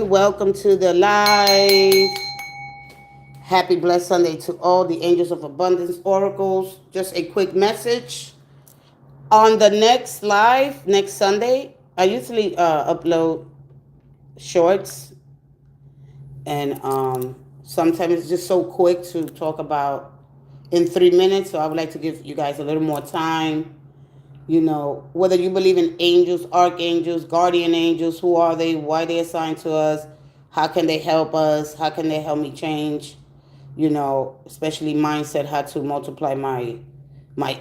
everyone. Welcome to the live. Happy blessed Sunday to all the angels of abundance oracles. Just a quick message. On the next live, next Sunday, I usually upload shorts, and sometimes it's just so quick to talk about in 3 minutes. So I would like to give you guys a little more time. Whether you believe in angels, archangels, guardian angels, who are they, why they assigned to us, how can they help us, how can they help me change, especially mindset, how to multiply my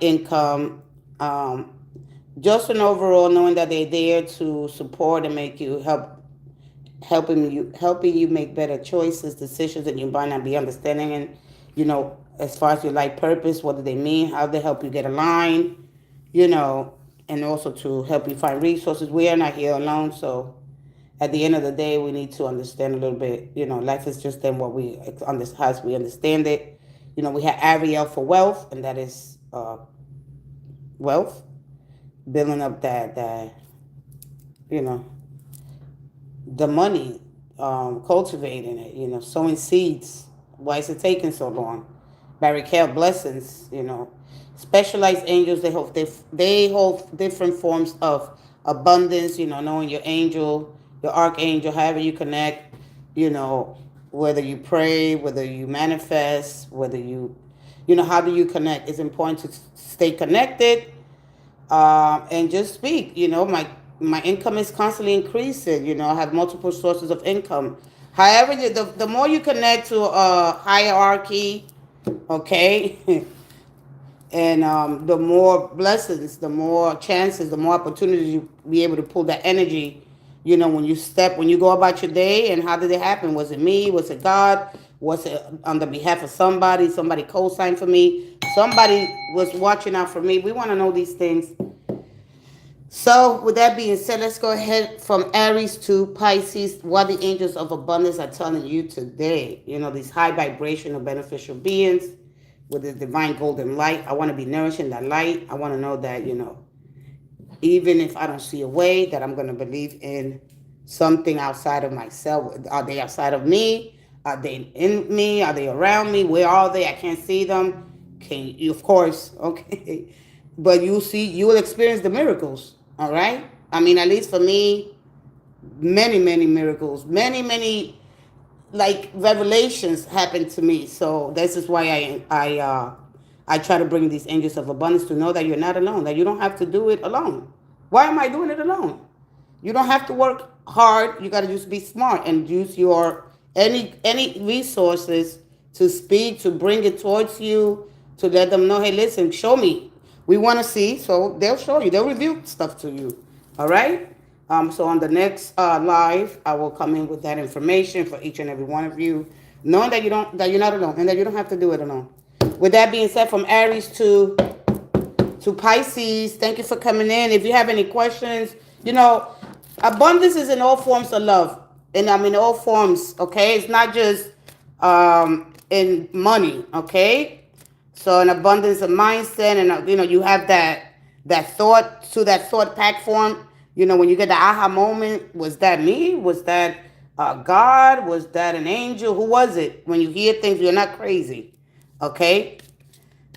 income. Um, just an overall knowing that they're there to support and make you helping you make better choices, decisions that you might not be understanding, and as far as your life purpose, what do they mean, how they help you get aligned, you know, and also to help you find resources. We are not here alone, so at the end of the day, we need to understand a little bit. Life is just then what we as we understand it. We have Ariel for wealth, and that is wealth, building up that you know the money, cultivating it. Sowing seeds. Why is it taking so long? Barry Kell blessings. Specialized angels. They hold different forms of abundance. Knowing your angel, your archangel, however you connect. You know, whether you pray, whether you manifest, whether how do you connect? It's important to stay connected, and just speak. My income is constantly increasing. I have multiple sources of income. However, the more you connect to a hierarchy, okay, and the more blessings, the more chances, the more opportunities you be able to pull that energy. When you go about your day, and how did it happen? Was it me? Was it God? Was it on the behalf of somebody? Somebody co-signed for me. Somebody was watching out for me. We want to know these things. So, with that being said, let's go ahead from Aries to Pisces. What the angels of abundance are telling you today. These high vibrational beneficial beings with the divine golden light. I want to be nourishing that light. I want to know that, even if I don't see a way, that I'm going to believe in something outside of myself. Are they outside of me? Are they in me? Are they around me? Where are they? I can't see them. Can you? Of course, okay. But you will experience the miracles. All right. I mean, at least for me, many, many miracles, many, many like revelations happened to me. So this is why I try to bring these angels of abundance to know that you're not alone, that you don't have to do it alone. Why am I doing it alone? You don't have to work hard. You got to just be smart and use your any resources to speak, to bring it towards you, to let them know, hey, listen, show me. We want to see, so they'll show you. They'll reveal stuff to you. All right. So on the next live, I will come in with that information for each and every one of you, knowing that you're not alone, and that you don't have to do it alone. With that being said, from Aries to Pisces, thank you for coming in. If you have any questions, abundance is in all forms of love, and I mean all forms. Okay, it's not just in money. Okay, so an abundance of mindset, and you have that thought to that thought pack form. When you get the aha moment, was that me? Was that God? Was that an angel? Who was it? When you hear things, you're not crazy. Okay?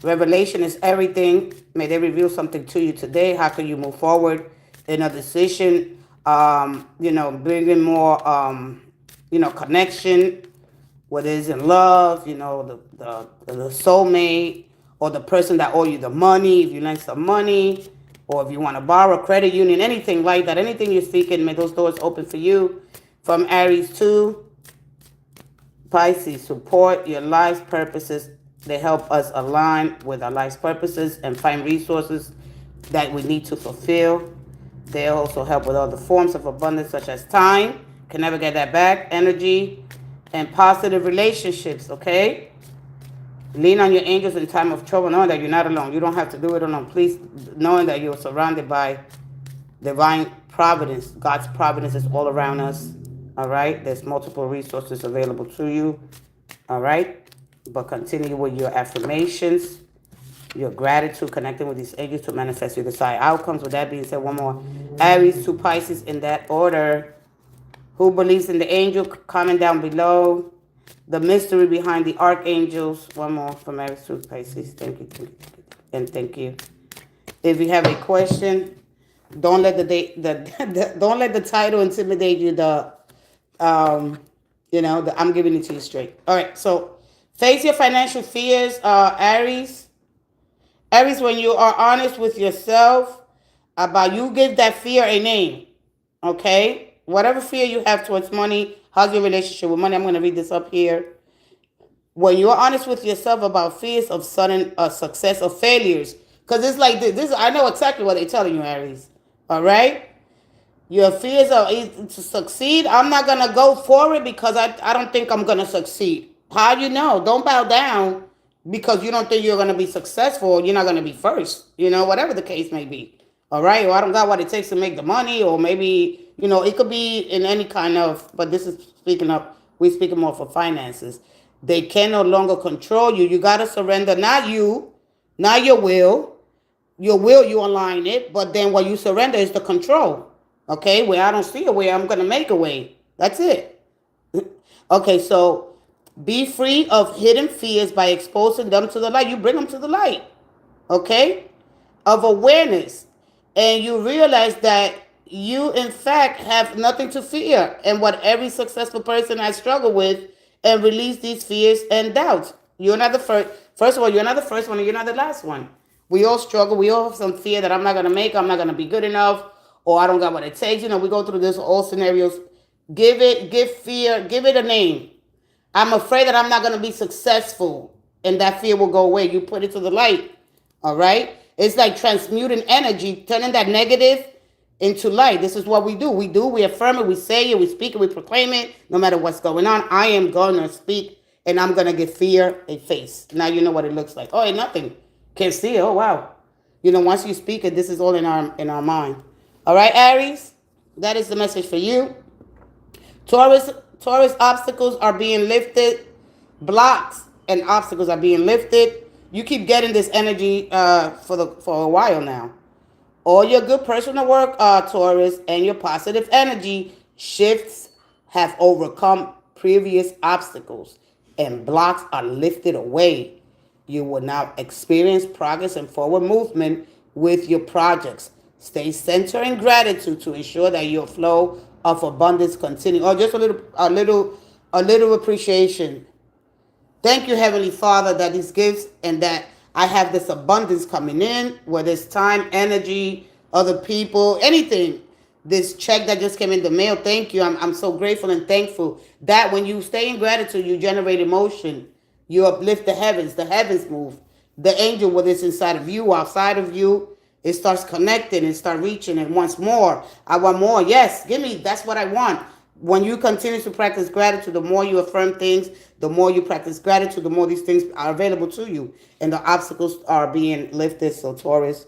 Revelation is everything. May they reveal something to you today. How can you move forward in a decision? Bringing more, connection, whether it's in love, the soulmate, or the person that owe you the money, if you lend some money, or if you want to borrow, credit union, anything like that, anything you're seeking, may those doors open for you. From Aries to Pisces, support your life's purposes. They help us align with our life's purposes and find resources that we need to fulfill. They also help with other forms of abundance, such as time, can never get that back, energy, and positive relationships, okay? Lean on your angels in time of trouble, knowing that you're not alone. You don't have to do it alone. Please, knowing that you're surrounded by divine providence. God's providence is all around us. All right? There's multiple resources available to you. All right? But continue with your affirmations, your gratitude, connecting with these angels to manifest your desired outcomes. With that being said, one more. Aries to Pisces in that order. Who believes in the angel? Comment down below. The mystery behind the archangels. One more from Aries to Pisces. And thank you. If you have a question, don't let don't let the title intimidate you. Um, I'm giving it to you straight. All right. So face your financial fears, Aries. Aries, when you are honest with yourself about you give that fear a name. Okay? Whatever fear you have towards money, how's your relationship with money? I'm going to read this up here. When you're honest with yourself about fears of sudden success or failures, because it's like this, I know exactly what they're telling you, Aries. All right? Your fears are to succeed. I'm not going to go for it because I don't think I'm going to succeed. How do you know? Don't bow down because you don't think you're going to be successful. You're not going to be first, whatever the case may be. All right? Or I don't got what it takes to make the money, or maybe, it could be in any kind of, but this is we're speaking more for finances. They can no longer control you. You got to surrender, not you, not your will. Your will, you align it, but then what you surrender is the control. Okay, where I don't see a way, I'm going to make a way. That's it. Okay, so be free of hidden fears by exposing them to the light. You bring them to the light. Okay? Of awareness. And you realize that you, in fact, have nothing to fear. And what every successful person has struggled with, and release these fears and doubts. You're not the first. First of all, you're not the first one, and you're not the last one. We all struggle. We all have some fear that I'm not going to make, I'm not going to be good enough, or I don't got what it takes. We go through this all scenarios. Give fear, give it a name. I'm afraid that I'm not going to be successful, and that fear will go away. You put it to the light. All right? It's like transmuting energy, turning that negative into light. This is what we do. We affirm it, we say it, we speak it, we proclaim it, no matter what's going on. I am going to speak, and I'm going to give fear a face. Now you know what it looks like. Oh, ain't nothing. Can't see it. Oh, wow. Once you speak it, this is all in our mind. All right, Aries? That is the message for you. Taurus, obstacles are being lifted. Blocks and obstacles are being lifted. You keep getting this energy for a while now. All your good personal work, Taurus, and your positive energy shifts have overcome previous obstacles, and blocks are lifted away. You will now experience progress and forward movement with your projects. Stay centered in gratitude to ensure that your flow of abundance continues. Or just a little appreciation. Thank you, Heavenly Father, that these gifts and that I have this abundance coming in, whether it's time, energy, other people, anything. This check that just came in the mail, thank you. I'm so grateful and thankful that when you stay in gratitude, you generate emotion. You uplift the heavens move. The angel, whether it's inside of you, outside of you, it starts connecting and start reaching and wants more. I want more. Yes, give me. That's what I want. When you continue to practice gratitude, the more you affirm things, the more you practice gratitude, the more these things are available to you. And the obstacles are being lifted. So Taurus,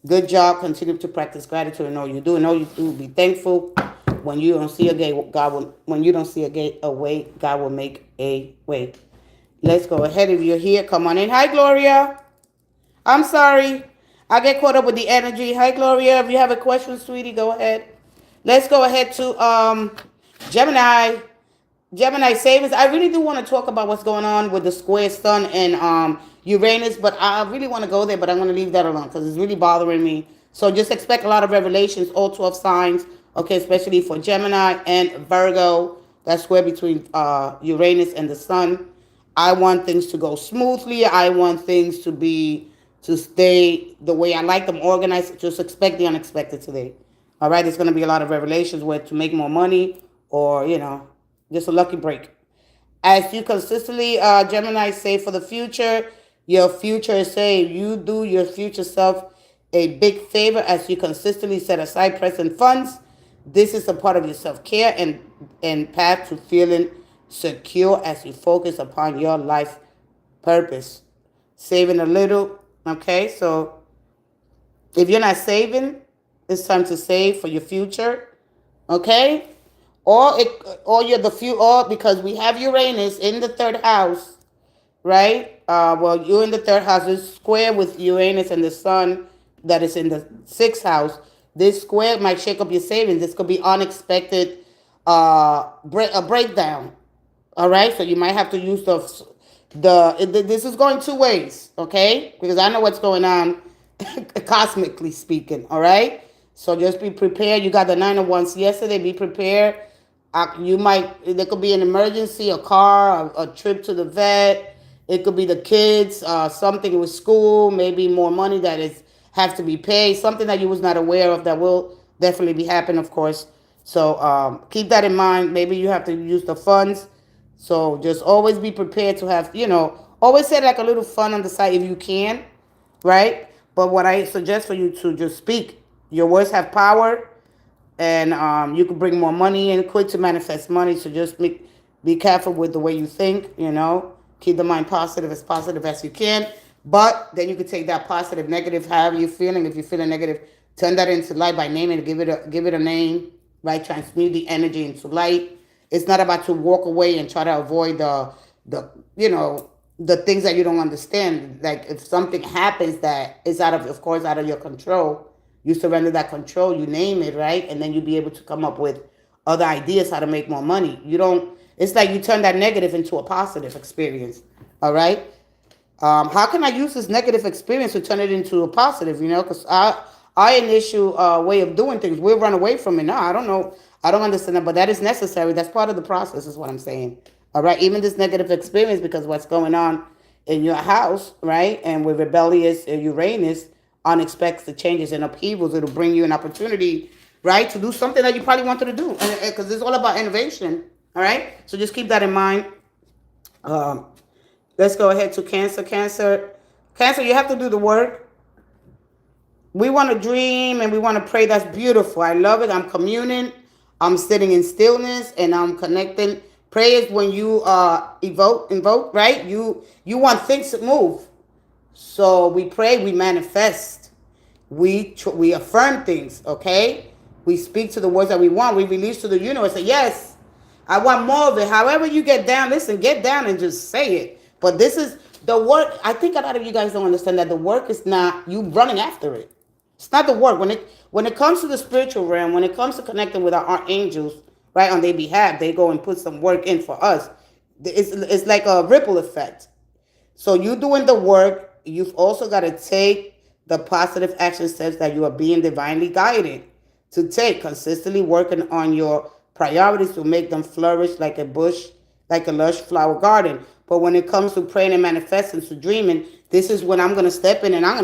good job. Continue to practice gratitude and all you do. And all you do, be thankful. When you don't see a gate, when you don't see a way, God will make a way. Let's go ahead. If you're here, come on in. Hi, Gloria. I'm sorry. I get caught up with the energy. Hi, Gloria. If you have a question, sweetie, go ahead. Let's go ahead to Gemini. Gemini savings. I really do want to talk about what's going on with the square sun and Uranus, but I really want to go there, but I'm going to leave that alone because it's really bothering me. So just expect a lot of revelations, all 12 signs, okay, especially for Gemini and Virgo. That's square between Uranus and the sun. I want things to go smoothly. I want things to stay the way I like them organized. Just expect the unexpected today. All right, there's going to be a lot of revelations where to make more money or, just a lucky break. As you consistently, Gemini, say for the future, your future is saved. You do your future self a big favor as you consistently set aside present funds. This is a part of your self-care and path to feeling secure as you focus upon your life purpose. Saving a little, okay? So if you're not saving, it's time to save for your future, okay? Or because we have Uranus in the third house, right? You're in the third house. It's square with Uranus and the sun that is in the sixth house. This square might shake up your savings. This could be unexpected a breakdown. All right, so you might have to use this is going two ways, okay? Because I know what's going on, cosmically speaking. All right, so just be prepared. You got the 9 of Wands yesterday. Be prepared. You might there could be an emergency, a car, a trip to the vet. It could be the kids, something with school, maybe more money that is have to be paid, something that you was not aware of that will definitely be happening, of course. So keep that in mind. Maybe you have to use the funds. So just always be prepared to have, always say like a little fun on the side if you can, right? But what I suggest for you to just speak. Your words have power, and you can bring more money in quick to manifest money. So just be careful with the way you think. Keep the mind positive as you can. But then you can take that positive, negative, however you're feeling. If you're feeling negative, turn that into light by naming it. Give it a name, right? Transmute the energy into light. It's not about to walk away and try to avoid the things that you don't understand. Like if something happens that is of course, out of your control, you surrender that control, you name it, right? And then you'll be able to come up with other ideas how to make more money. It's like you turn that negative into a positive experience, all right? How can I use this negative experience to turn it into a positive, Because our initial way of doing things, we'll run away from it. No, I don't know. I don't understand that, but that is necessary. That's part of the process is what I'm saying, all right? Even this negative experience, because what's going on in your house, right? And with rebellious Uranus, unexpected changes and upheavals, it'll bring you an opportunity, right, to do something that you probably wanted to do, because it's all about innovation, all right? So just keep that in mind. Let's go ahead to Cancer. Cancer, you have to do the work. We want to dream and we want to pray. That's beautiful. I love it. I'm communing. I'm sitting in stillness and I'm connecting. Prayer is when you invoke, right? You want things to move. So we pray, we manifest, we affirm things, okay? We speak to the words that we want. We release to the universe. Say, yes, I want more of it. However you get down, listen, get down and just say it. But this is the work. I think a lot of you guys don't understand that the work is not you running after it. It's not the work. When it comes to the spiritual realm, when it comes to connecting with our archangels, right, on their behalf, they go and put some work in for us. It's like a ripple effect. So you doing the work, you've also got to take the positive action steps that you are being divinely guided to take, consistently working on your priorities to make them flourish like a bush, like a lush flower garden. But when it comes to praying and manifesting, to dreaming, this is when I'm going to step in and I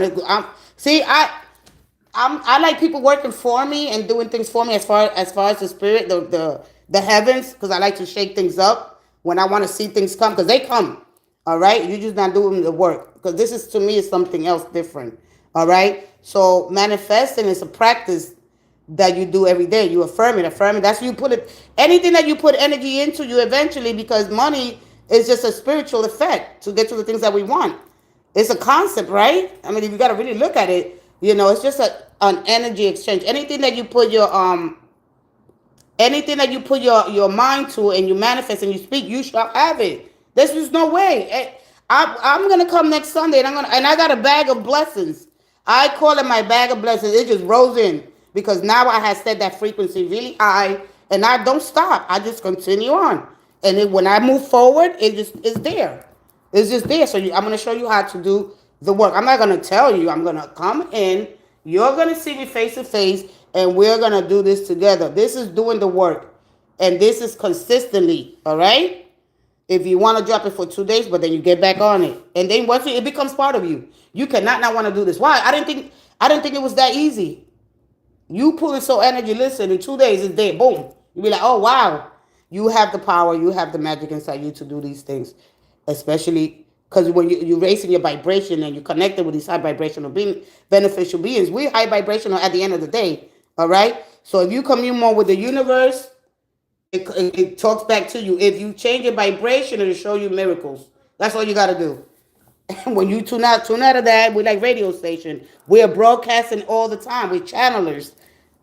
like people working for me and doing things for me as far as the spirit, the heavens, because I like to shake things up when I want to see things come, because they come. All right, you're just not doing the work, because this is, to me, is something else different. All right, so manifesting is a practice that you do every day. You affirm it. That's where you put it. Anything that you put energy into, you eventually, because money is just a spiritual effect to get to the things that we want. It's a concept, right? I mean, if you got to really look at it, it's just an energy exchange. Anything that you put your mind to and you manifest and you speak, you shall have it. There's just no way. I'm gonna come next Sunday and I got a bag of blessings. I call it my bag of blessings. It just rolls in because now I have set that frequency really high and I don't stop. I just continue on. And when I move forward, it just is there. It's just there. So I'm gonna show you how to do the work. I'm not gonna tell you. I'm gonna come in. You're gonna see me face to face, and we're gonna do this together. This is doing the work, and this is consistently. All right. If you want to drop it for 2 days, but then you get back on it, and then once it becomes part of you, you cannot not want to do this. Why? I didn't think it was that easy. You pull it so energy. Listen, in 2 days it's there. Boom. You be like, oh wow, you have the power, you have the magic inside you to do these things, especially because when you're raising your vibration and you're connected with these high vibrational beneficial beings, we're high vibrational at the end of the day. All right. So if you commune more with the universe, it talks back to you. If you change your vibration, it'll show you miracles. That's all you got to do. When you tune out of that, we're like radio station. We are broadcasting all the time. We're channelers.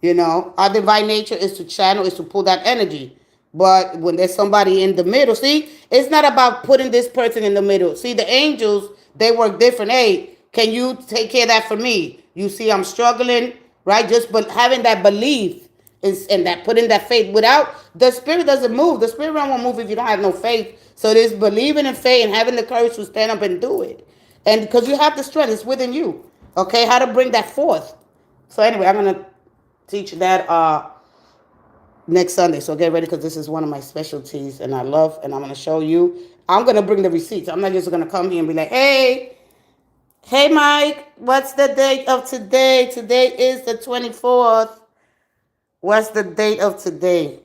Our divine nature is to channel, is to pull that energy. But when there's somebody in the middle, see, it's not about putting this person in the middle. See, the angels, they work different. Hey, can you take care of that for me? You see, I'm struggling, right? Just but having that belief And that put in that faith. Without the spirit doesn't move. The spirit realm won't move if you don't have no faith. So there's believing in faith and having the courage to stand up and do it. And because you have the strength, it's within you. Okay, how to bring that forth. So anyway, I'm gonna teach that next Sunday. So get ready because this is one of my specialties and I love, and I'm gonna show you. I'm gonna bring the receipts. I'm not just gonna come here and be like, hey Mike, what's the date of today? Today is the 24th. What's the date of today?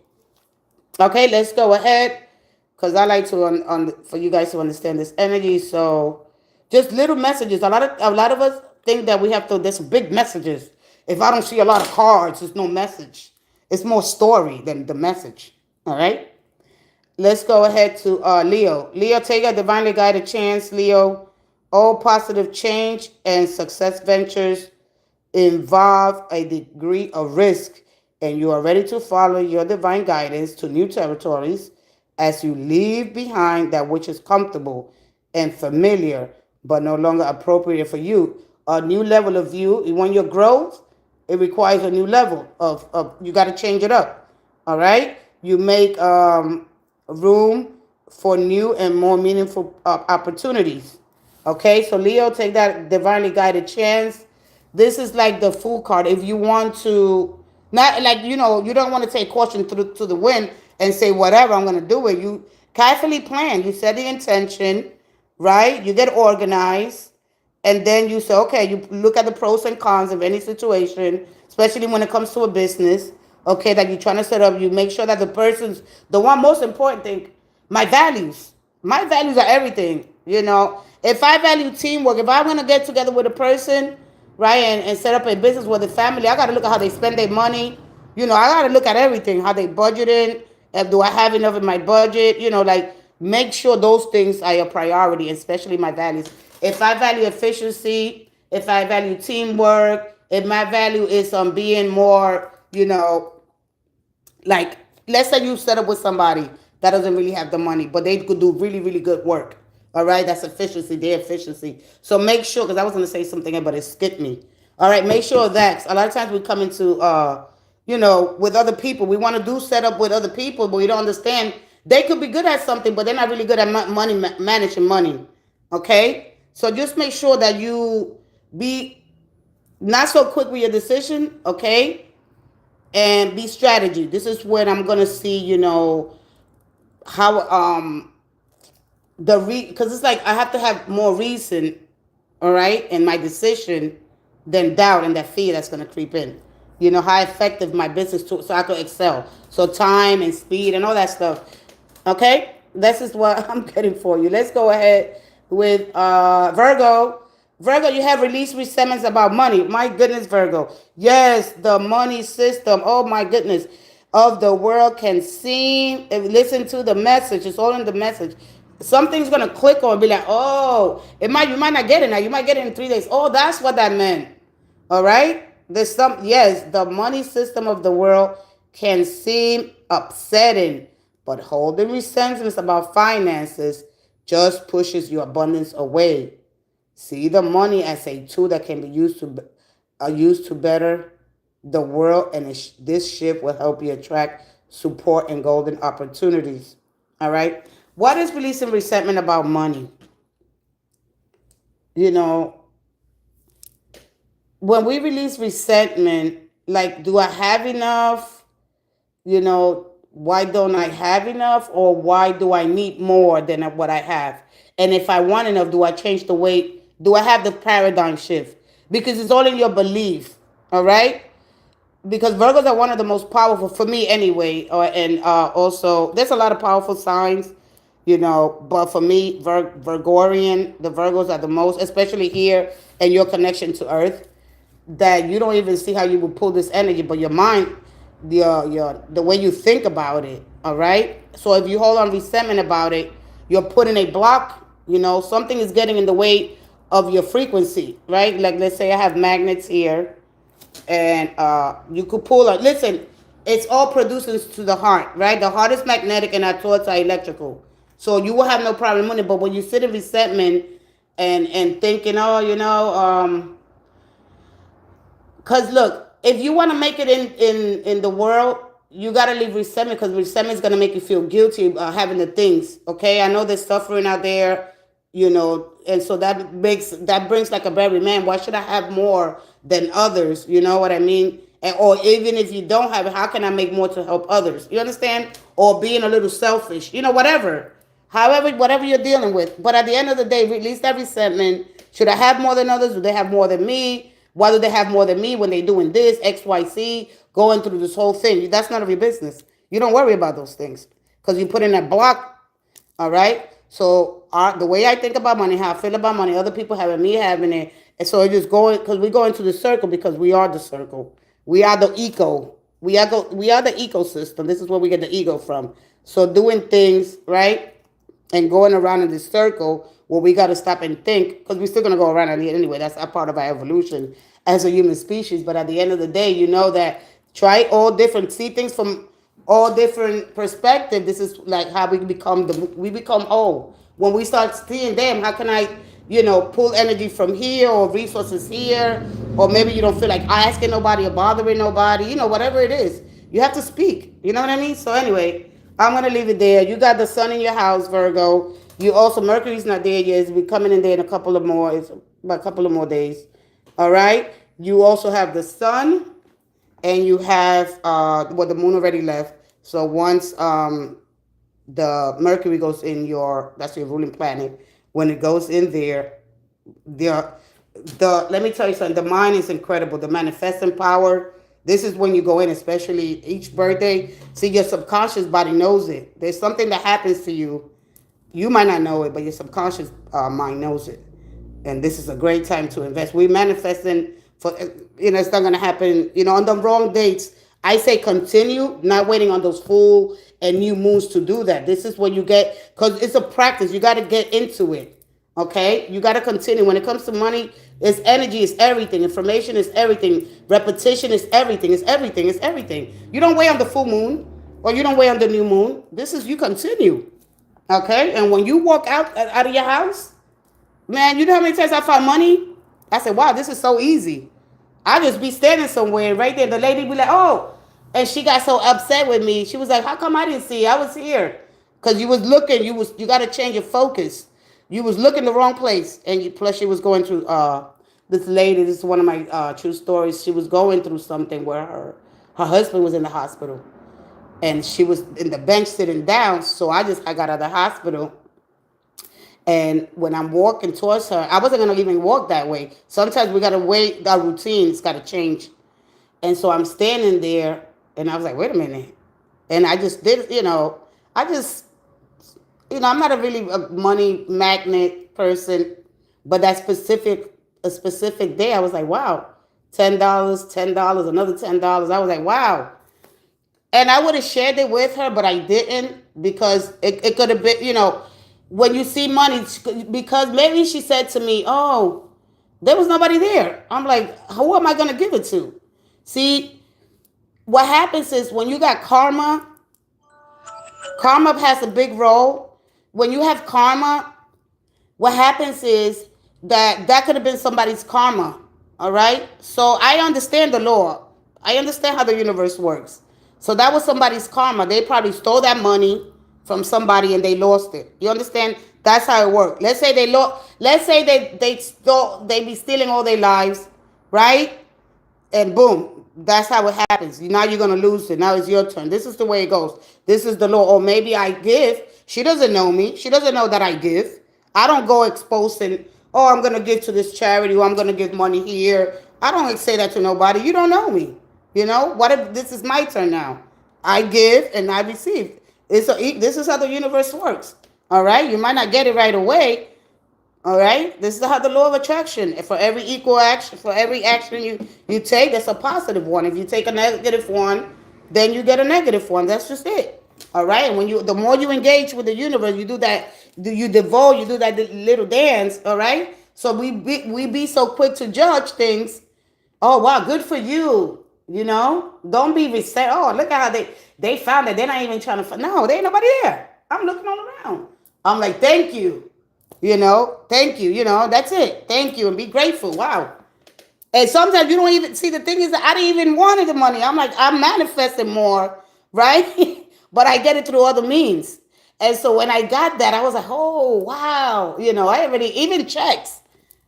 Okay, let's go ahead because I like to for you guys to understand this energy. So just little messages. A lot of us think that we have to. There's big messages. If I don't see a lot of cards, there's no message. It's more story than the message. All right. Let's go ahead to Leo. Leo, take a divinely guided chance. Leo, all positive change and success ventures involve a degree of risk, and you are ready to follow your divine guidance to new territories as you leave behind that which is comfortable and familiar but no longer appropriate for you. A new level of you. When you growth, it requires a new level of you got to change it up. All right? You make room for new and more meaningful opportunities. Okay, so Leo, take that divinely guided chance. This is like the Fool card. If you want to, not like, you don't want to take caution to the wind and say, whatever, I'm going to do it. You carefully plan. You set the intention, right? You get organized. And then you say, okay, you look at the pros and cons of any situation, especially when it comes to a business, okay, that you're trying to set up. You make sure that the one most important thing, my values. My values are everything, If I value teamwork, if I'm going to get together with a person, right, and set up a business with a family, I got to look at how they spend their money. I got to look at everything, how they budgeting. Do I have enough in my budget? Like make sure those things are your priority, especially my values. If I value efficiency, if I value teamwork, if my value is being more, like let's say you set up with somebody that doesn't really have the money, but they could do really, really good work. All right, that's efficiency, their efficiency. So make sure, because I was going to say something, but it skipped me. All right, make sure that a lot of times we come into, with other people. We want to do setup with other people, but we don't understand they could be good at something, but they're not really good at money managing money. Okay, so just make sure that you be not so quick with your decision. Okay, and be strategy. This is when I'm gonna see, how because it's like I have to have more reason, all right, in my decision than doubt and that fear that's gonna creep in. How effective my business so I could excel. So time and speed and all that stuff. Okay, this is what I'm getting for you. Let's go ahead with Virgo. Virgo, you have released resentments about money. My goodness, Virgo. Yes, the money system. Oh my goodness. Of the world can seem. Listen to the message. It's all in the message. Something's gonna click or be like, oh, you might not get it now. You might get it in 3 days. Oh, that's what that meant. All right. Yes, the money system of the world can seem upsetting, but holding resentments about finances just pushes your abundance away. See the money as a tool that can be used to better the world, and this shift will help you attract support and golden opportunities. All right. What is releasing resentment about money? When we release resentment, like, do I have enough? Why don't I have enough? Or why do I need more than what I have? And if I want enough, do I change the way? Do I have the paradigm shift? Because it's all in your belief. All right? Because Virgos are one of the most powerful, for me anyway. And also, there's a lot of powerful signs, but for me, Virgorian, the Virgos are the most, especially here and your connection to Earth, that you don't even see how you would pull this energy, but your mind, the way you think about it, all right? So if you hold on resentment about it, you're putting a block, something is getting in the way of your frequency, right? Like, let's say I have magnets here, and you could pull it. Listen, it's all producing to the heart, right? The heart is magnetic and our thoughts are electrical. So you will have no problem with it. But when you sit in resentment and thinking, because look, if you want to make it in the world, you got to leave resentment, because resentment is going to make you feel guilty having the things. Okay, I know there's suffering out there, and so that brings like a very man. Why should I have more than others? You know what I mean? Or even if you don't have it, how can I make more to help others? You understand? Or being a little selfish, whatever. However, whatever you're dealing with. But at the end of the day, release that resentment. Should I have more than others? Do they have more than me? Why do they have more than me when they're doing this, X, Y, Z, going through this whole thing? That's none of your business. You don't worry about those things because you put in that block. All right. So the way I think about money, how I feel about money, other people having, me having it, and so it just going, because we go into the circle, because we are the circle. We are the eco. We are the ecosystem. This is where we get the ego from. So doing things right and going around in this circle, where we got to stop and think, because we're still going to go around it anyway. That's a part of our evolution as a human species. But at the end of the day, you know that try all different, see things from all different perspectives. This is like how we become whole. When we start seeing them, how can I, pull energy from here, or resources here, or maybe you don't feel like asking nobody or bothering nobody, whatever it is. You have to speak. You know what I mean? So anyway, I'm going to leave it there. You got the sun in your house, Virgo. You also, Mercury's not there yet. It's be coming in there in a couple of more, it's about a couple of more days. All right. You also have the sun, and you have, the moon already left. So once the Mercury goes in that's your ruling planet. When it goes in there, let me tell you something. The mind is incredible. The manifesting power. This is when you go in, especially each birthday. See, your subconscious body knows it. There's something that happens to you. You might not know it, but your subconscious mind knows it. And this is a great time to invest. We're manifesting for, it's not going to happen, on the wrong dates. I say continue, not waiting on those full and new moons to do that. This is when you get, because it's a practice. You got to get into it. Okay? You got to continue. When it comes to money, it's energy, it's everything. Information is everything. Repetition is everything. It's everything. It's everything. You don't wait on the full moon, or you don't wait on the new moon. You continue. Okay? And when you walk out of your house, man, you know how many times I found money? I said, wow, this is so easy. I just be standing somewhere right there. The lady be like, oh. And she got so upset with me. She was like, how come I didn't see you? I was here. Because you was looking. You got to change your focus. You was looking the wrong place. And plus she was going through, this lady, this is one of my true stories. She was going through something where her husband was in the hospital. And she was in the bench sitting down. So I got out of the hospital. And when I'm walking towards her, I wasn't going to even walk that way. Sometimes we got to wait. Our routine's got to change. And so I'm standing there, and I was like, wait a minute. And I just did, I'm not a money magnet person, but a specific day, I was like, wow, $10, another $10. I was like, wow. And I would have shared it with her, but I didn't, because it could have been, when you see money, because maybe she said to me, oh, there was nobody there. I'm like, who am I going to give it to? See, what happens is when you got karma has a big role. When you have karma, what happens is that could have been somebody's karma. All right? So I understand the law. I understand how the universe works. So that was somebody's karma. They probably stole that money from somebody and they lost it. You understand? That's how it works. Let's say they be stealing all their lives, right? And boom, that's how it happens. Now you're gonna lose it. Now it's your turn. This is the way it goes. This is the law. Or maybe I give. She doesn't know me. She doesn't know that I give. I don't go exposing, oh, I'm gonna give to this charity, or I'm gonna give money here. I don't say that to nobody. You don't know me. What if this is my turn now? I give and I receive. This is how the universe works. All right? You might not get it right away. All right? This is how the law of attraction. For every equal action, for every action you take, that's a positive one. If you take a negative one, then you get a negative one. That's just it. All right? And the more you engage with the universe, you do that, you devote, you do that little dance. All right? So we be so quick to judge things. Oh, wow, good for you. Don't be resent. Oh, look at how they found it. They're not even trying to find. No, there ain't nobody there. I'm looking all around. I'm like, thank you. Thank you. That's it. Thank you. And be grateful. Wow. And sometimes you don't even see, the thing is that I didn't even wanted the money. I'm like, I'm manifesting more, right? But I get it through other means. And so when I got that, I was like, oh wow, I already, even checks.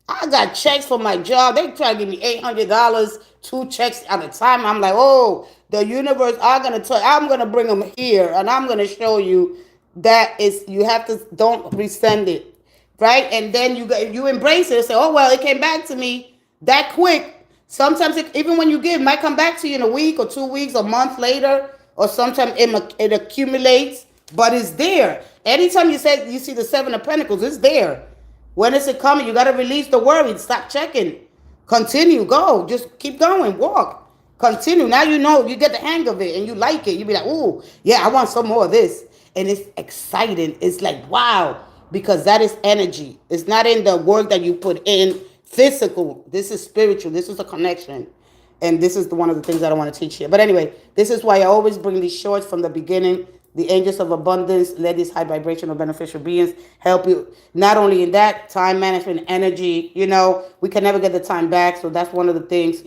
I got checks for my job. They try to give me $800, two checks at a time. I'm like, oh, the universe, I'm gonna bring them here, and I'm gonna show you that is, you have to, don't resend it, right? And then you embrace it and say, oh well, it came back to me that quick. Sometimes even when you give, it might come back to you in a week or 2 weeks, a month later, or sometimes it accumulates, but it's there. Anytime you see the Seven of Pentacles, it's there. When is it coming? You got to release the worry. Stop checking. Continue. Go. Just keep going. Walk. Continue. Now you get the hang of it and you like it. You be like, ooh, yeah, I want some more of this. And it's exciting. It's like, wow, because that is energy. It's not in the work that you put in physical. This is spiritual. This is a connection. And this is one of the things that I want to teach here. But anyway, this is why I always bring these shorts from the beginning. The angels of abundance, let these high vibrational beneficial beings help you. Not only in that, time management, energy, we can never get the time back. So that's one of the things,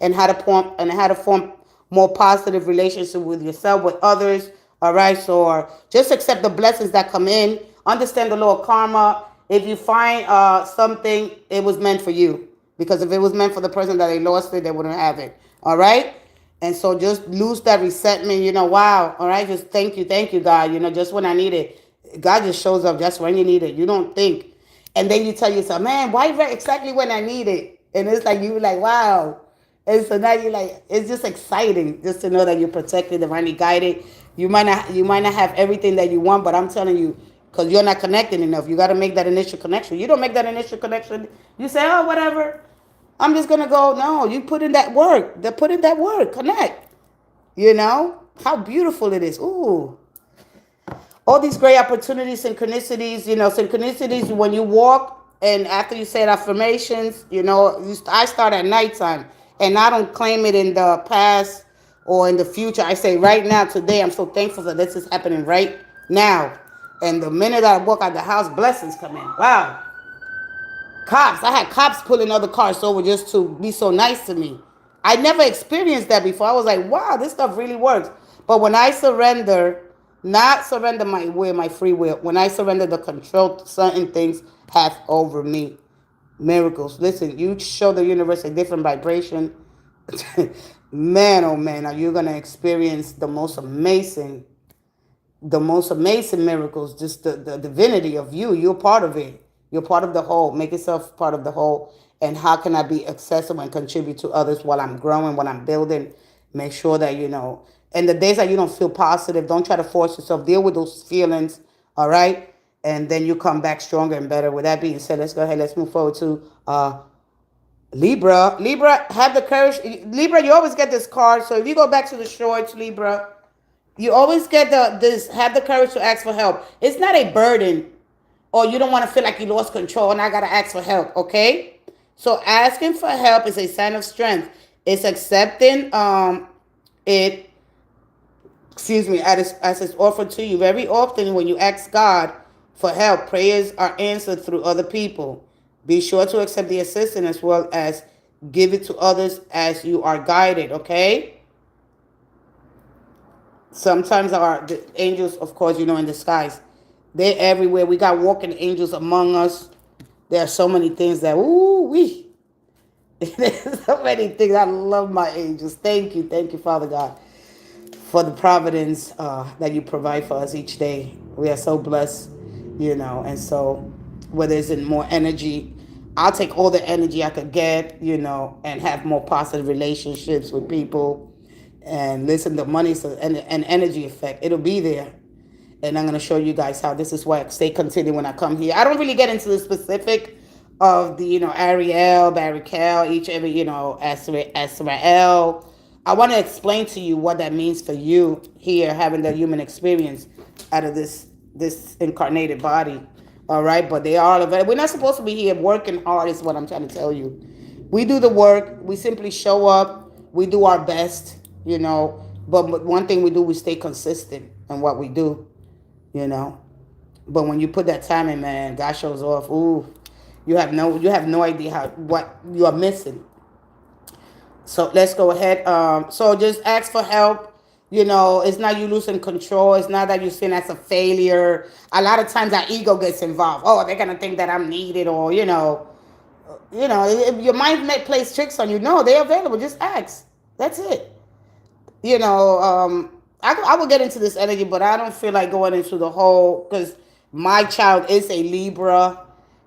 and how to form more positive relationship with yourself, with others. All right. So just accept the blessings that come in. Understand the law of karma. If you find something, it was meant for you. Because if it was meant for the person that they lost it, they wouldn't have it. All right? And so just lose that resentment, wow. All right? Just thank you, God. Just when I need it. God just shows up just when you need it. You don't think. And then you tell yourself, man, why exactly when I need it? And it's like, you like, wow. And so now you're like, it's just exciting just to know that you're protected, divinely guided. You might not have everything that you want, but I'm telling you, because you're not connected enough. You got to make that initial connection. You don't make that initial connection. You say, oh, whatever. I'm just going to go. No, you put in that work. Put in that work. Connect. How beautiful it is. Ooh. All these great opportunities, synchronicities, synchronicities when you walk and after you say affirmations, I start at nighttime and I don't claim it in the past or in the future. I say right now, today, I'm so thankful that this is happening right now. And the minute I walk out the house, blessings come in. Wow. Cops. I had cops pulling other cars over just to be so nice to me. I never experienced that before. I was like, wow, this stuff really works. But when I not surrender my will, my free will, when I surrender the control certain things have over me, miracles. Listen, you show the universe a different vibration. Man, oh man, are you going to experience the most amazing miracles, just the divinity of you. You're part of it. You're part of the whole. Make yourself part of the whole. And how can I be accessible and contribute to others while I'm growing, while I'm building? Make sure that, and the days that you don't feel positive, don't try to force yourself. Deal with those feelings, all right? And then you come back stronger and better. With that being said, let's go ahead. Let's move forward to Libra. Libra, have the courage. Libra, you always get this card. So if you go back to the shorts, Libra, you always get have the courage to ask for help. It's not a burden, or you don't want to feel like you lost control and I got to ask for help, okay? So asking for help is a sign of strength. It's accepting it, as it's offered to you. Very often when you ask God for help, prayers are answered through other people. Be sure to accept the assistance as well as give it to others as you are guided, okay? Sometimes the angels, of course, in disguise. They're everywhere. We got walking angels among us. There are so many things that, there's so many things. I love my angels. Thank you, Father God, for the providence that you provide for us each day. We are so blessed, and so whether it's in more energy, I'll take all the energy I could get, and have more positive relationships with people. And listen, the money's an energy effect. It'll be there. And I'm going to show you guys how. This is why I stay continued when I come here. I don't really get into the specific of the, Ariel, Barakel, each every, Azrael. I want to explain to you what that means for you here, having the human experience out of this incarnated body. All right. But they are, we're not supposed to be here working hard is what I'm trying to tell you. We do the work. We simply show up. We do our best. But one thing we do, we stay consistent in what we do, But when you put that time in, man, God shows off. Ooh, you have no idea what you are missing. So let's go ahead. So just ask for help. It's not you losing control. It's not that you're seen as a failure. A lot of times our ego gets involved. Oh, they're gonna think that I'm needed, or if your mind plays tricks on you. No, they're available. Just ask. That's it. I will get into this energy, but I don't feel like going into the whole, because my child is a Libra,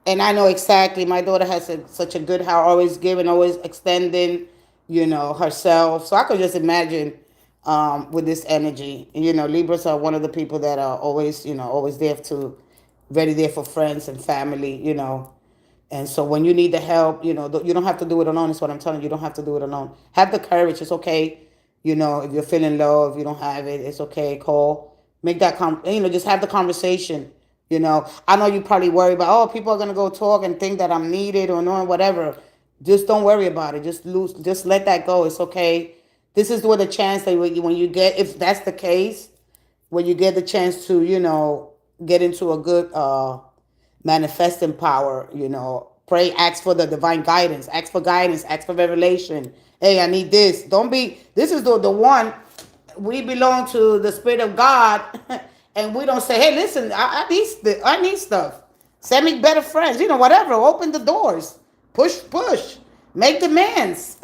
and I know exactly. My daughter has such a good heart, always giving, always extending, herself. So I could just imagine with this energy. Libras are one of the people that are always, always there ready there for friends and family. And so when you need the help, you don't have to do it alone. Is what I'm telling you. You don't have to do it alone. Have the courage. It's okay. If you're feeling low, if you don't have it, it's okay. Call. Make that just have the conversation. I know you probably worry about, oh, people are gonna go talk and think that I'm needed or no, whatever. Just don't worry about it. Just let that go. It's okay. This is where the chance that when you get, if that's the case, when you get the chance to, get into a good manifesting power, pray, ask for the divine guidance, ask for guidance, ask for revelation. Hey, I need this. Don't be, this is the one, we belong to the Spirit of God, and we don't say, hey, listen, I need stuff. Send me better friends, whatever. Open the doors. Push. Make demands.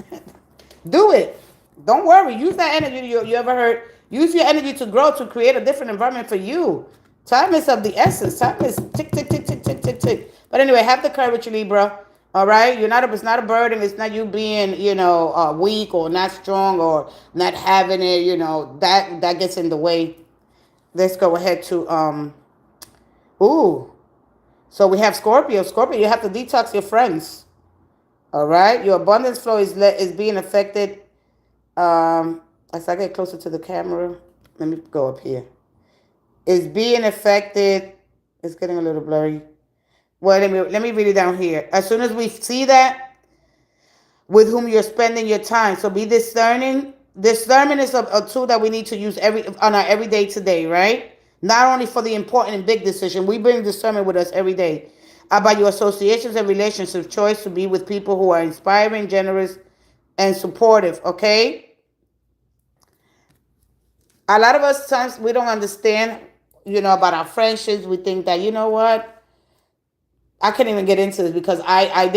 Do it. Don't worry. Use that energy. You ever heard? Use your energy to grow, to create a different environment for you. Time is of the essence. Time is tick, tick, tick, tick, tick, tick, tick. But anyway, have the courage, Libra. All right, it's not a burden. It's not you being, weak or not strong or not having it. That gets in the way. Let's go ahead to Ooh. So we have Scorpio. Scorpio, you have to detox your friends. All right, your abundance flow is being affected. As I get closer to the camera, let me go up here. Is being affected. It's getting a little blurry. Well, let me read it down here. As soon as we see that, with whom you're spending your time, so be discerning. Discernment is a tool that we need to use on our everyday today, right? Not only for the important and big decision. We bring discernment with us every day about your associations and relationships. Choice to be with people who are inspiring, generous, and supportive. Okay. A lot of us times we don't understand, about our friendships. We think that, what, I can't even get into this because I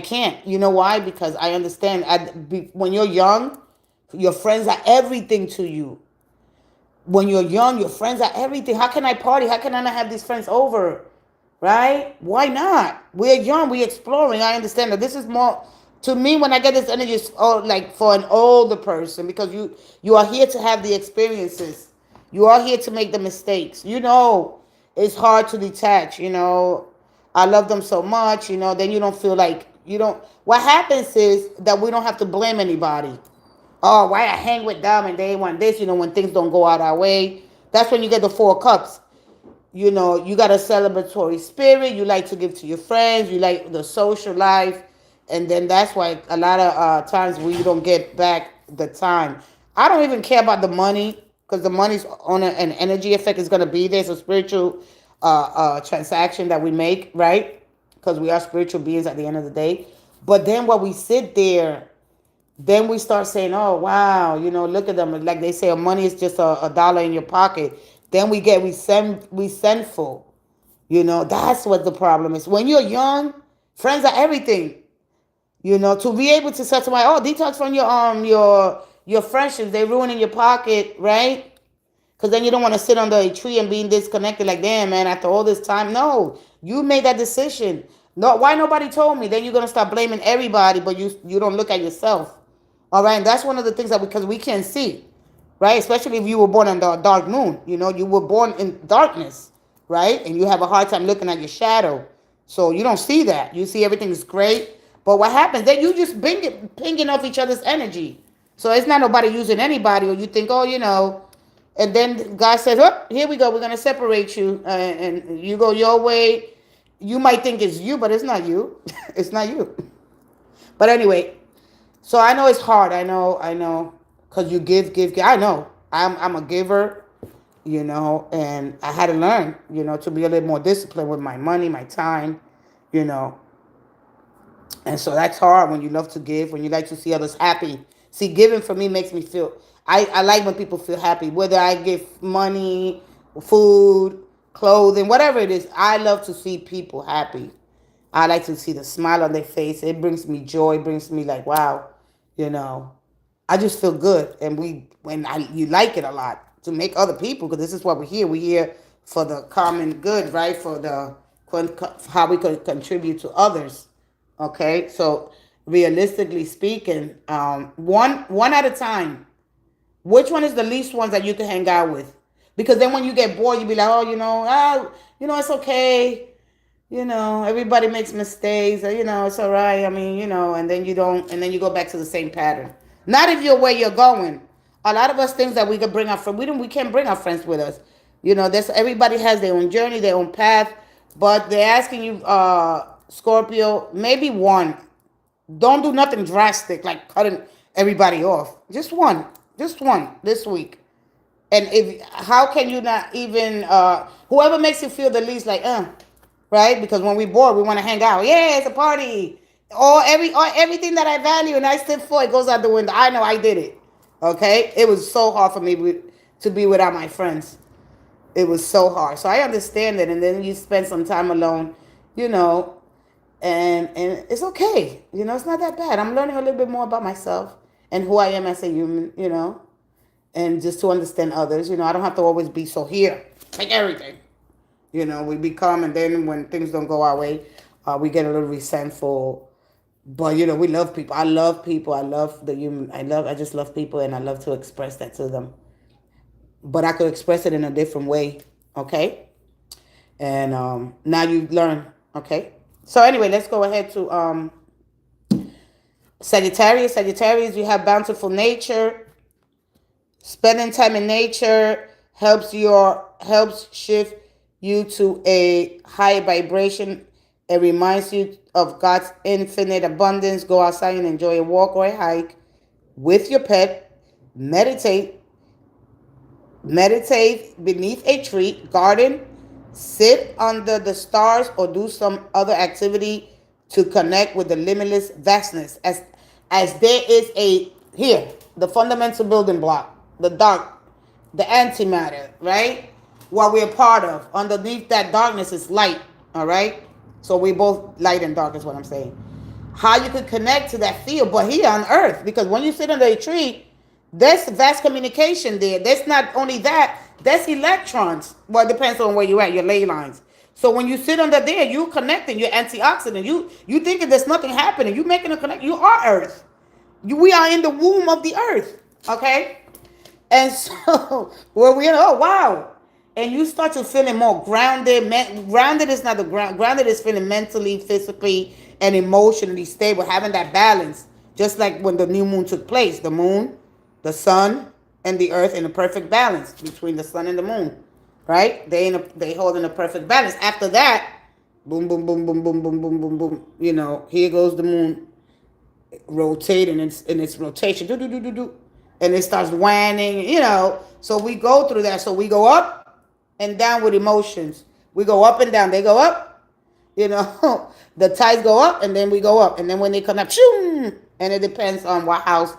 can't. You know why? Because I understand. When you're young, your friends are everything to you. When you're young, your friends are everything. How can I party? How can I not have these friends over? Right? Why not? We're young. We're exploring. I understand that this is more, to me, when I get this energy, it's like for an older person, because you are here to have the experiences. You are here to make the mistakes. It's hard to detach. I love them so much. Then you don't feel like you don't. What happens is that we don't have to blame anybody. Oh, why I hang with them and they want this, when things don't go out our way. That's when you get the 4 cups. You got a celebratory spirit. You like to give to your friends. You like the social life. And then that's why a lot of times we don't get back the time. I don't even care about the money, because the money's on an energy effect. Is going to be there. It's a spiritual transaction that we make, right? Because we are spiritual beings at the end of the day. But then when we sit there, then we start saying, oh, wow, look at them. Like they say, money is just a dollar in your pocket. Then we get resentful. That's what the problem is. When you're young, friends are everything. To be able to say to my, oh, detox from your friendships. They ruining your pocket, right? Because then you don't want to sit under a tree and being disconnected like, damn, man, after all this time. No, you made that decision. No, why nobody told me? Then you're going to start blaming everybody, but you don't look at yourself. All right, and that's one of the things that because we can't see, right? Especially if you were born in the dark moon, you were born in darkness, right? And you have a hard time looking at your shadow, so you don't see that. You see everything is great, but what happens? Then you just pinging off each other's energy. So it's not nobody using anybody, or you think, oh, and then God says, oh, here we go. We're gonna separate you, and you go your way. You might think it's you, but it's not you. It's not you. But anyway. So I know it's hard. I know, because you give. I know. I'm a giver, and I had to learn, to be a little more disciplined with my money, my time, you know. And so that's hard when you love to give, when you like to see others happy. See, giving for me makes me feel, I like when people feel happy, whether I give money, food, clothing, whatever it is. I love to see people happy. I like to see the smile on their face. It brings me joy, it brings me like, wow, you know, I just feel good. And you like it a lot to make other people, because this is what we're here. We're here for the common good, right? For how we could contribute to others. Okay, so realistically speaking, one at a time. Which one is the least ones that you can hang out with? Because then when you get bored, you be like, oh, it's okay. Everybody makes mistakes. It's all right. I mean, and then you don't, and then you go back to the same pattern. Not if you're where you're going. A lot of us things that we could bring our friends. We can't bring our friends with us. This everybody has their own journey, their own path. But they're asking you, Scorpio, maybe one. Don't do nothing drastic like cutting everybody off. Just one this week. And if how can you not even whoever makes you feel the least like right? Because when we bored, we want to hang out. Yeah, it's a party. Or everything that I value and I stood for, it goes out the window. I know I did it. Okay, it was so hard for me to be without my friends. It was so hard. So I understand it. And then you spend some time alone, you know, and it's okay. It's not that bad. I'm learning a little bit more about myself and who I am as a human, and just to understand others. I don't have to always be so here. Take everything. We become, and then when things don't go our way, we get a little resentful. But we love people. I love people. I love the human. I just love people, and I love to express that to them. But I could express it in a different way. Okay. And now you learn. Okay. So anyway, let's go ahead to Sagittarius. Sagittarius, you have bountiful nature. Spending time in nature helps shift you to a high vibration. It reminds you of God's infinite abundance. Go outside and enjoy a walk or a hike with your pet. Meditate beneath a tree, garden, sit under the stars, or do some other activity to connect with the limitless vastness. As there is the fundamental building block, the dark, the antimatter, right? What we're part of. Underneath that darkness is light, all right? So we both light and dark is what I'm saying. How you could connect to that field, but here on Earth, because when you sit under a tree, there's vast communication there. There's not only that, there's electrons. Well, it depends on where you're at, your ley lines. So when you sit under there, you're connecting, you're antioxidant. You thinking there's nothing happening. You making a connection. You are Earth. We are in the womb of the Earth. Okay? And so oh wow. And you start to feeling more grounded. Grounded is not the ground. Grounded is feeling mentally, physically, and emotionally stable, having that balance. Just like when the new moon took place, the moon, the sun, and the earth in a perfect balance between the sun and the moon, right? They hold in a perfect balance. After that, boom, boom, boom, boom, boom, boom, boom, boom, boom. Here goes the moon rotating in its rotation, do do do do do, and it starts waning. So we go through that. So we go up and down with emotions. We go up and down. They go up. The tides go up, and then we go up, and then when they come up, shoom, and it depends on what house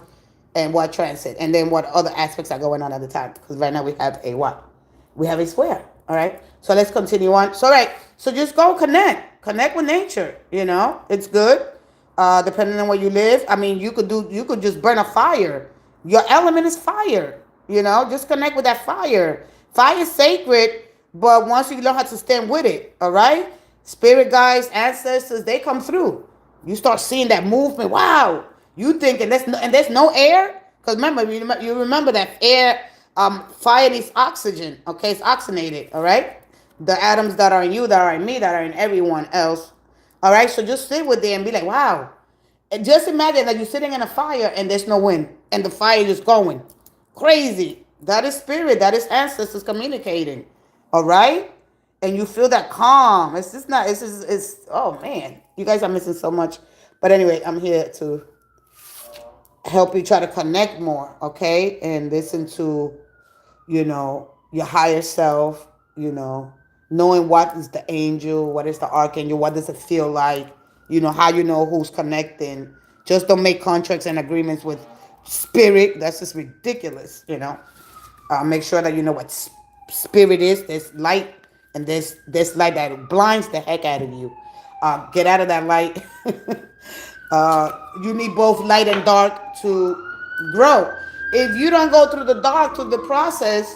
and what transit, and then what other aspects are going on at the time. Because right now we have a what? We have a square. All right. So let's continue on. So right. So just go connect with nature. It's good. Depending on where you live, I mean, you could just burn a fire. Your element is fire. Just connect with that fire. Fire is sacred, but once you learn how to stand with it, all right. Spirit guides, ancestors, they come through. You start seeing that movement. Wow. You thinking there's no air? Because you remember that air, fire needs oxygen. Okay, it's oxygenated. All right. The atoms that are in you, that are in me, that are in everyone else. All right. So just sit with it and be like, wow. And just imagine that you're sitting in a fire and there's no wind, and the fire is going crazy. That is spirit. That is ancestors communicating. All right. And you feel that calm. It's just not. Oh man, you guys are missing so much. But anyway, I'm here to help you try to connect more, okay? And listen to, your higher self, knowing what is the angel, what is the archangel, what does it feel like, How you know who's connecting. Just don't make contracts and agreements with spirit. That's just ridiculous. Make sure that you know what spirit is. There's light, and there's light that blinds the heck out of you. Get out of that light. You need both light and dark to grow. If you don't go through the dark through the process,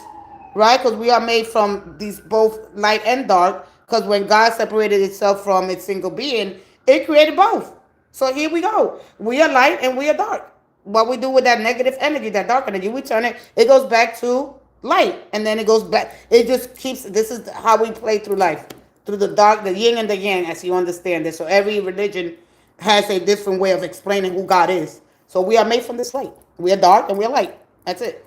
right? Because we are made from these both light and dark. Because when God separated itself from its single being, it created both. So here we go. We are light and we are dark. What we do with that negative energy, that dark energy, we turn it. It goes back to light, and then it goes back. It just keeps. This is how we play through life, through the dark, the yin and the yang, as you understand this. So every religion has a different way of explaining who God is. So we are made from this light. We are dark and we are light. That's it.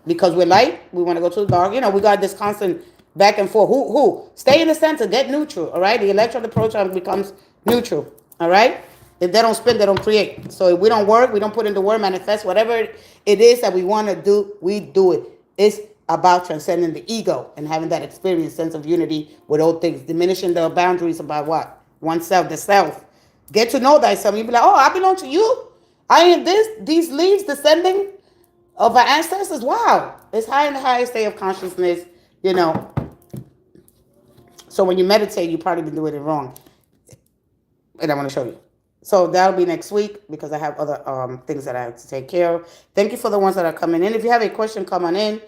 Because we're light, we want to go to the dark. We got this constant back and forth. Who? Stay in the center, get neutral, all right? The electron, the proton becomes neutral, all right? If they don't spin, they don't create. So if we don't work, we don't put in the word, manifest, whatever it is that we want to do, we do it. It's about transcending the ego and having that experience, sense of unity with all things, diminishing the boundaries about what? Oneself, the self. Get to know thyself. You be like, oh, I belong to you. I am these leaves descending of our ancestors. Wow. It's high in the highest state of consciousness. So when you meditate, you probably been doing it wrong. And I want to show you. So that'll be next week because I have other things that I have to take care of. Thank you for the ones that are coming in. If you have a question, come on in.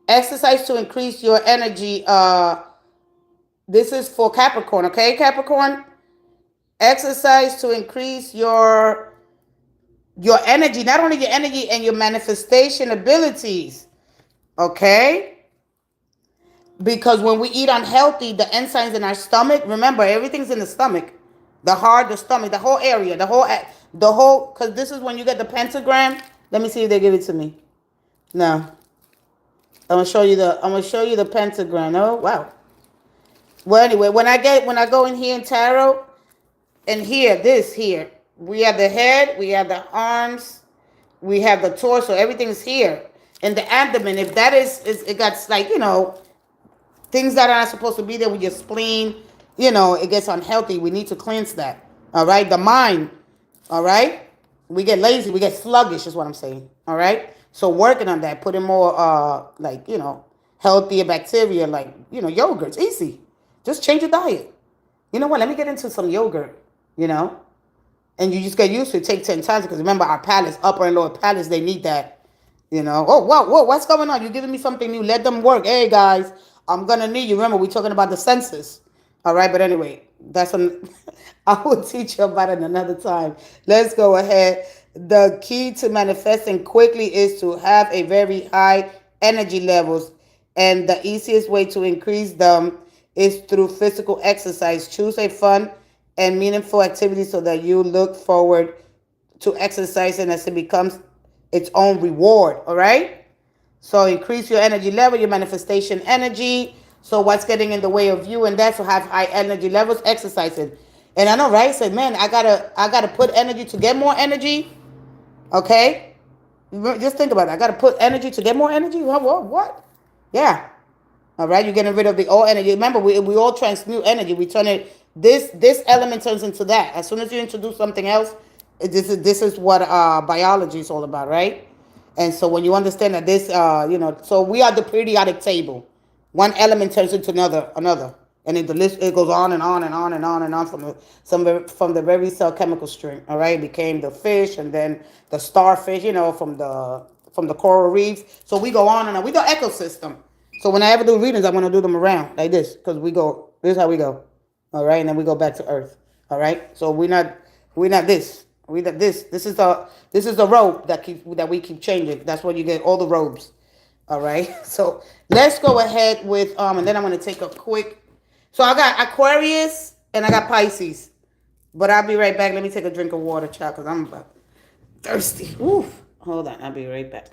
Exercise to increase your energy. This is for Capricorn, okay, Capricorn? Exercise to increase your energy, not only your energy and your manifestation abilities, okay? Because when we eat unhealthy, the enzymes in our stomach, remember, everything's in the stomach. The heart, the stomach, the whole area, the whole, because this is when you get the pentagram. Let me see if they give it to me. No. I'm gonna show you the pentagram. Oh, wow. Well, anyway, when I go in here in tarot, and here, we have the head, we have the arms, we have the torso, everything's here. And the abdomen, if that is it got like, things that are not supposed to be there with your spleen, it gets unhealthy. We need to cleanse that. All right. The mind. All right. We get lazy. We get sluggish is what I'm saying. All right. So working on that, putting more, healthier bacteria, like, yogurt's easy. Just change your diet. You know what? Let me get into some yogurt, and you just get used to it. Take 10 times because remember our palates, upper and lower palates, they need that. Oh, whoa, what's going on? You're giving me something new. Let them work. Hey, guys, I'm going to need you. Remember, we're talking about the senses. All right, but anyway, I will teach you about it another time. Let's go ahead. The key to manifesting quickly is to have a very high energy levels. And the easiest way to increase them is through physical exercise. Choose a fun and meaningful activity so that you look forward to exercising as it becomes its own reward, all right? So increase your energy level, your manifestation energy. So what's getting in the way of you and that to have high energy levels? Exercising. And I know, right? Said, man, I gotta put energy to get more energy. Okay? Just think about it. I gotta put energy to get more energy? What? Yeah. All right, you're getting rid of the old energy. Remember, we all transmute energy. We turn it. This element turns into that. As soon as you introduce something else, this is what biology is all about, right? And so when you understand that this, so we are the periodic table. One element turns into another, and the list it goes on and on and on and on and on from the very cell chemical string. All right, it became the fish, and then the starfish. From the coral reefs. So we go on and on. We go ecosystem. So when I ever do readings, I'm going to do them around like this because this is how we go. All right. And then we go back to earth. All right. So we're not this. We're not this. This is the robe that we keep changing. That's where you get all the robes. All right. So let's go ahead with, and then I'm going to take a quick, so I got Aquarius and I got Pisces, but I'll be right back. Let me take a drink of water, child, because I'm about thirsty. Oof. Hold on. I'll be right back.